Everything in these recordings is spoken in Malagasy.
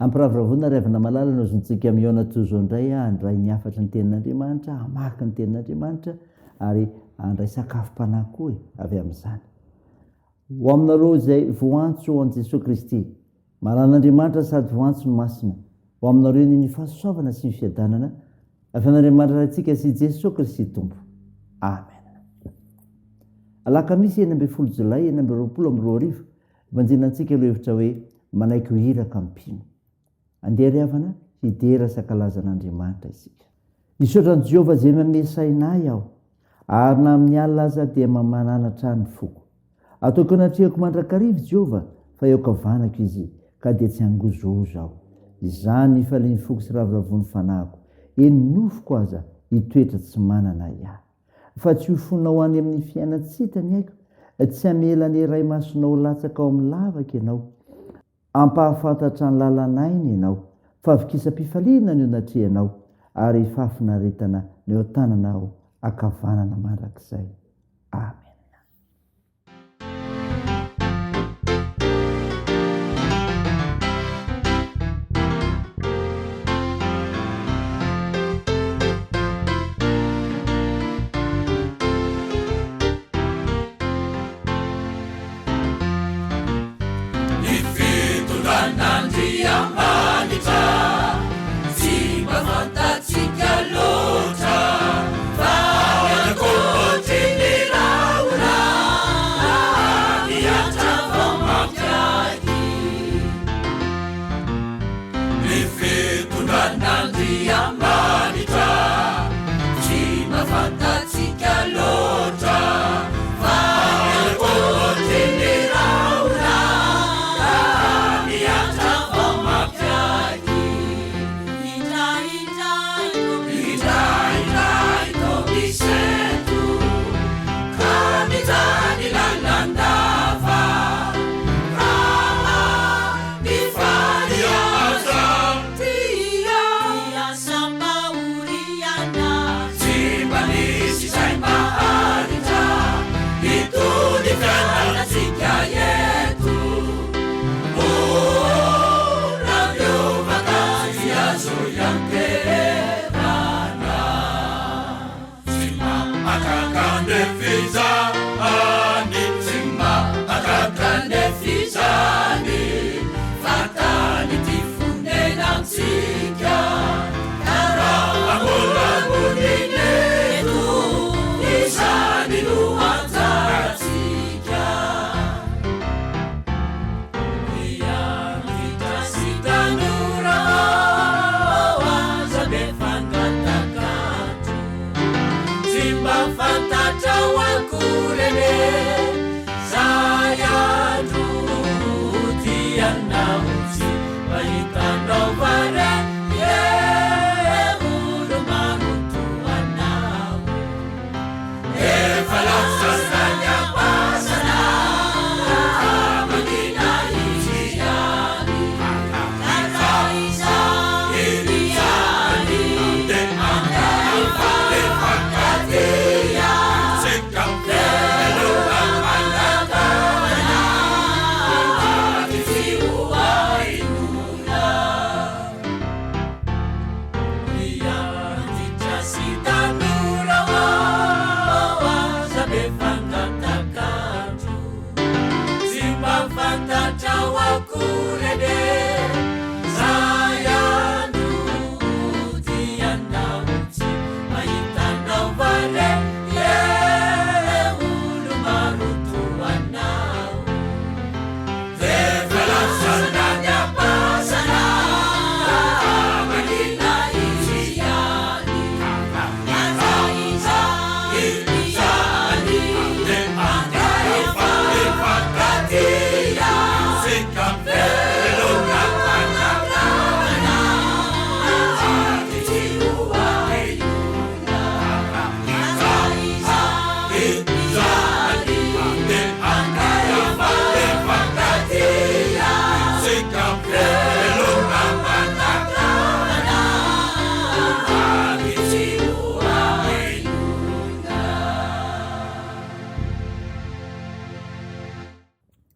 ampiraviravona ravina malala no zontsika miona tozo indray andray miafatra ny tenin'andriamanitra amaky ny tenin'andriamanitra ary andray sakafo-panahy koa avy amin'izany ho aminareo izay voantso an Jesosy Kristy maran'andriamanitra sady voantso ny masina ho aminareo ny fahasoavana sy ny fiadanana avy an'andriamanitra antsika sy Jesosy Kristy tompo amen. Alakamisy 9 Jolay 2020 manjinantsika aloha hevitra hoe manaiky ho hiraka mpino andeha ry havana hidera sakalazan'andriamanitra isika. Isaotran' Jehovah izay mamesainay aho ary na amin'ny alina aza dia mamananatra ny foko. Ataoko anatrehako mandrakarivo Jehovah fa eoko avanako izy ka dia tsy hangozozo aho. Izany ifaliany foko sy raviravony fanahiko eny nofoko aza hitoetra tsy manana iahy. Fa tsy ho fonao any amin'ny fiainatsita ny aiko, tsy hamela ny iray masonao latsaka ao amin'ny lavaka ianao. Ampahafantatra ny lalanainy ianao, fa avikisa-pifaliana ny eo natrehanao ary fahafinaretana ny eo tananao akavanana mandrakizay. Amen.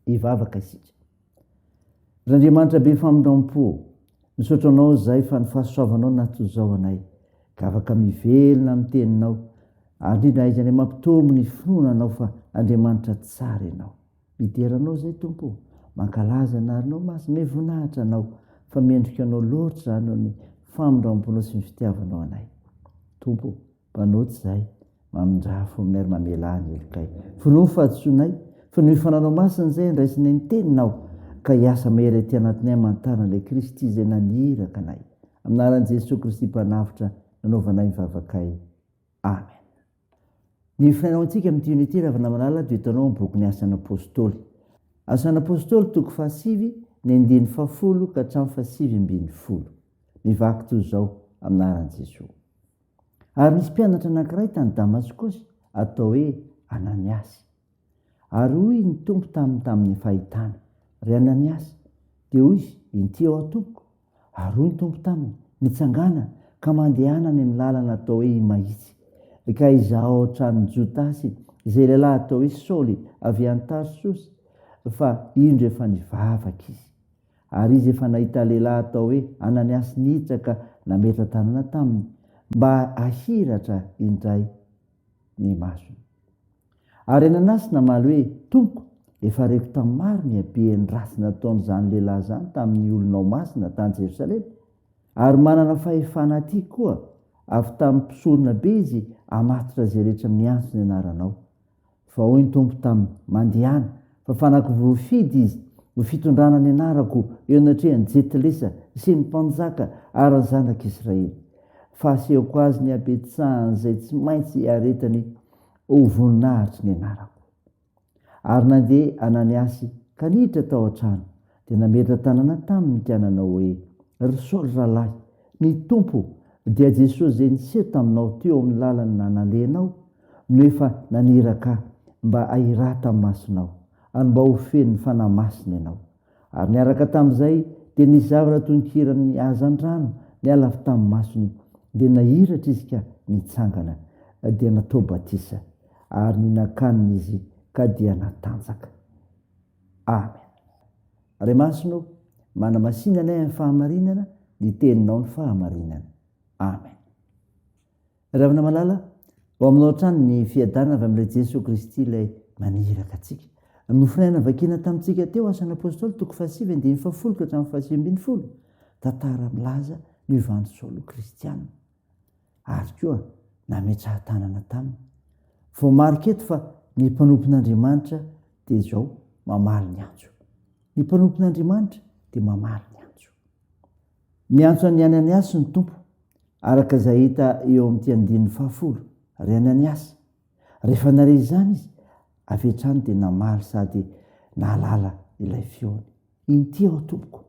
Ivavaka isika. R'Andriamanitra be famindram-po misaotra anao zay fa ny fahasoavanao nato zao anay ka afaka mivelona amin'ny teninao ary indrindra aiza any mampitombo ny finoananao fa Andriamanitra tsara ianao. Mideranao zay Tompo, mankalaza anarinao masina voninahitra anao fa mendrika anao loatra zany ao ny famindramponao sy ny fitiavanao anay. Tompo, mpanotsy zay mamindrafo miary mamela anjelokay. Vonoa ny fahadisoanay fa ny fananao masina zay andraisinay ny teninao ka hiasa mahery aty anatinay amantara ilay Kristy izay naniraka anay. Aminaran'i Jesosy Kristy mpanafitra nanaovanay mivavakay. Amen. Ny finainao antsika amin'ny unité ravana malala dia hitanao amin'ny boky ny asan'ny apôstôly. Asan'ny apôstôly toko 7 ny 10 ka hatramin'ny 7:10. Mivaky toy izao aminaran'i Jesosy. Ary nisy mpianatra anankiray tany Damaskosy atao hoe Ananiasy. Ary hoy ny tompo tamin'ny fahitana, ry Ananiasy, dia hoy izy, inty ao a-tompoko. Ary hoy ny tompo taminy, mitsangana ka mandehana any amin'ny lalana atao hoe Imaitsy. Ka izaho ao an-tranon'ny Jotasy, izay lehilahy atao hoe Saoly avy any Tarsosy, fa indro efa nivavaka izy. Ary izy efa nahita lehilahy atao hoe Ananiasy niditra ka nametra tanana taminy mba ahiratra indray ny masony. Ary Ananiasy namaly hoe, Tompoko, efa reko tamin'ny maro ny haben'ny rasy nataon'izany lehilahy zany tamin'ny olonao masina tany Jerosalema. Ary manana fahefana aty koa, avy tamin'ny mpisorona be izy hamatotra izay rehetra miantso ny anaranao. Fa hoy ny tompo taminy, mandehana, fa fanaky voafidy izy, ho fitondrana ny anarako eo anatrehan'ny jetilesa sy ny mpanjaka ary ny zanak'Israely. Fa asehoko azy ny abetsahany izay tsy maintsy aretany ho voninahitry ny anarako. Ary nandeha Ananiasy ka niditra tao an-trano, dia nametra tanana taminy nikianana hoe, ry Saoly rahalahy, ny tompo dia Jesosy izay niseho taminao teo amin'ny lalany nanalenao no efa naniraka mba ahirata amin'ny masonao ary mba ho feno ny fanahy masina ianao. Ary niaraka tamin'izay dia nisy zavatra toy ny kiran'ny hazan-drano niala avy tamin'ny masony, dia nahiratra izy ka nitsangana dia natao batisa ary ninakanina izy ka dia natanjaka. Amen. Ray masino, manamasina anay amin'ny fahamarinana, ny teninao ny fahamarinana. Amen. Ravina malala, ho aminao trano ny fiadanana avy amin'ilay Jesosy Kristy ilay maniraka antsika. Nofinaina vakina tamintsika teo asan'ny apôstôly toko 7:10 ka hatramin'ny 7:20. Tantara milaza ny ovan'ny Saoly Kristianina. Ary koa nametraha tanana taminy. Vao marika eto fa ny mpanompon'Andriamanitra dia izao mamaly ny antso. Ny mpanompon'Andriamanitra dia mamaly ny antso. Miantso any Ananiasy ny tompo. Araka izay hita eo amin'ity 10:10, ry Ananiasy, rehefa nare izany izy, avy hatrany dia namaly sady nahalala ilay feony. Inty ao tompoko.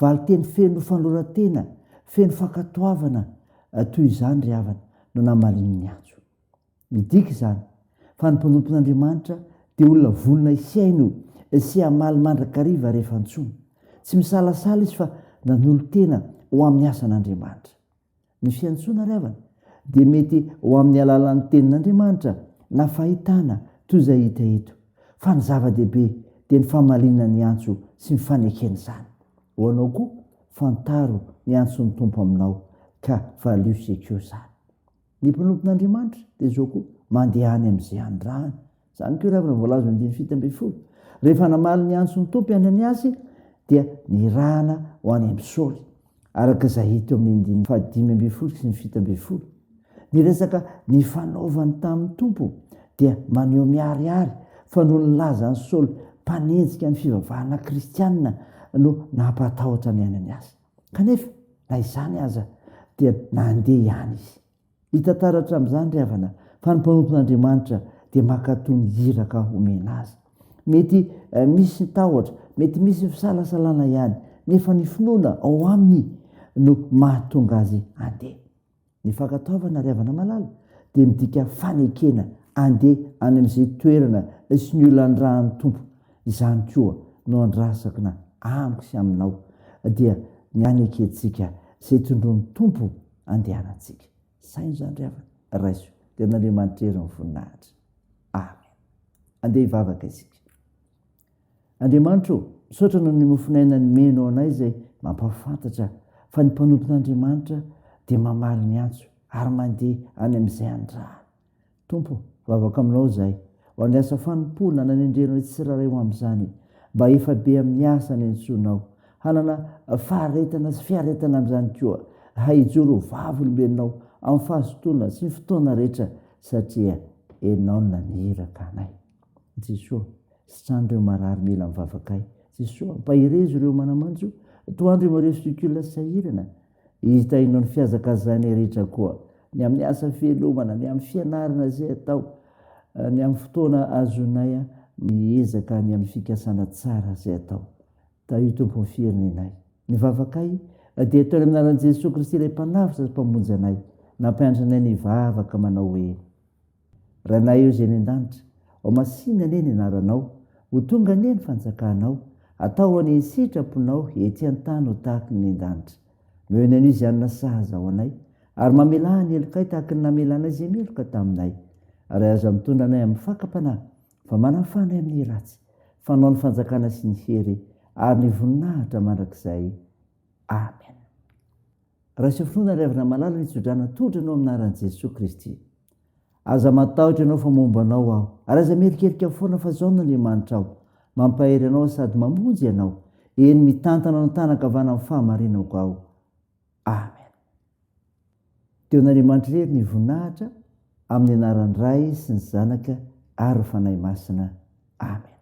Valiteny feno fanolorantena, feno fankatoavana, toy izany ry havana no namaliny ny antso. Midika izany fa ny mpanompon'Andriamanitra dia olona volona isiaino sy hamaly mandrakariva rehefa antsoina. Tsy misalasala izy fa nanolo-tena ho amin'ny asan'Andriamanitra. Ny fiantsoana ry havana dia mety ho amin'ny alalan'ny tenin'Andriamanitra na fahitana toy izay hita eto. Fa ny zava-dehibe dia ny famalinana ny antso sy ny fanekena izany. Ho anao koa fantaro ny antson'ny tompo aminao ka valio sekeo izany. Ny mpanompon'Andriamanitra dia izao koa mandeha any amin'izay andrany. Izany koa ravina voalaza ny 7:10. Rehefa namaly ny antson'ny tompo i Ananiasy dia nirahana ho any amin'ny Saoly. Araka izay hita eo amin'ny 5:10 sy ny 7:10. Ny resaka ny fanaovany tamin'ny tompo dia maneho miharihary fa no nilaza ny Saoly mpanenjika ny fivavahana kristianina no nampatahotra ny Ananiasy. Kanefa na izany aza dia nandeha ihany izy. Hitantaratra amin'izany ry havana fa ny mpanompon'Andriamanitra dia mankatoy ny iraka omena azy. Mety misy tahotra, mety misy fisalasalana ihany, nefa ny finoana ao aminy no mahatonga azy andeha. Ny fankatoavana ry havana malala dia midika fanekena andeha any amin'izay toerana sy ny olandrahan'ny tompo. Izany koa no andrasakina amiko sy aminao dia ny anekentsika izay tondron'ny tompo andehanantsika. Saina izany ry havana, raiso dia n'Andriamanitra ery ny voninahitra. Amen. Andeha hivavaka isika. Andriamanitra, misaotra noho ny mofinaina ny menao anay izay mampafantatra fa ny mpanompon'Andriamanitra dia mamaly ny antso ary mandeha any amin'izay andrahana. Tompo, vavaka aminao izahay ho any asa fanompoana na ny endrena tsy raray ho amin'izany, mba efa be amin'ny asa ny entsoinao, hanana faharetana sy fiaretana amin'izany koa, haijoro vavolombelonao amin'ny fahazotoana sy ny fotoana rehetra, satria enao no naniraka anay. Jesoa, sitrandreo marary mila mivavakay. Jesoa, mpahirezo ireo manamanjo, toandro mareo siokilona sahirana, hitainao ny fiazakazany rehetra koa, ny amin'ny asa fielomana, ny amin'ny fianarana izay atao, ny amin'ny fotoana azonay miezaka ny amin'ny fikasana tsara izay atao. Io tompo ny firenenay. Ny vavakay dia ataony amin'ny anaran'i Jesosy Kristy ilay mpanafitra sy mpamonjy anay, nampiandrinay ny vavaka manao hoe: Ranay eo izay ny an-danitra, ao masinga anie ny anaranao, ho tonga anie ny fanjakanao, atao any sitraponao ety an-tany ho tahaka ny an-danitra. Noho ny izy anona sahaza ho anay, ary mamela ny elokay tahaka ny namelanay izay meloka taminay. Ary aza mitondra anay amin'ny fakam-panahy, fa manafanay amin'ny ratsy, fanao ny fanjakana sy ny hery, ary ny voninahitra mandrakizay. Amen. Raha sy finoana ry havana malala ny tsodrana todranao amin'ny anaran'i Jesosy Kristy. Aza matahotra ianao fa momba anao aho, ary aza merikerika foana fa zao n'Andriamanitra aho, mampahery anao sady mamonjy ianao, eny mitantana ny tanakavana amin'ny fahamarinako aho. Amen. Teo n'Andriamanitra irery ny voninahitra, amin'ny anaran'ny Ray sy ny Zanaka ary ny Fanahy Masina. Amen.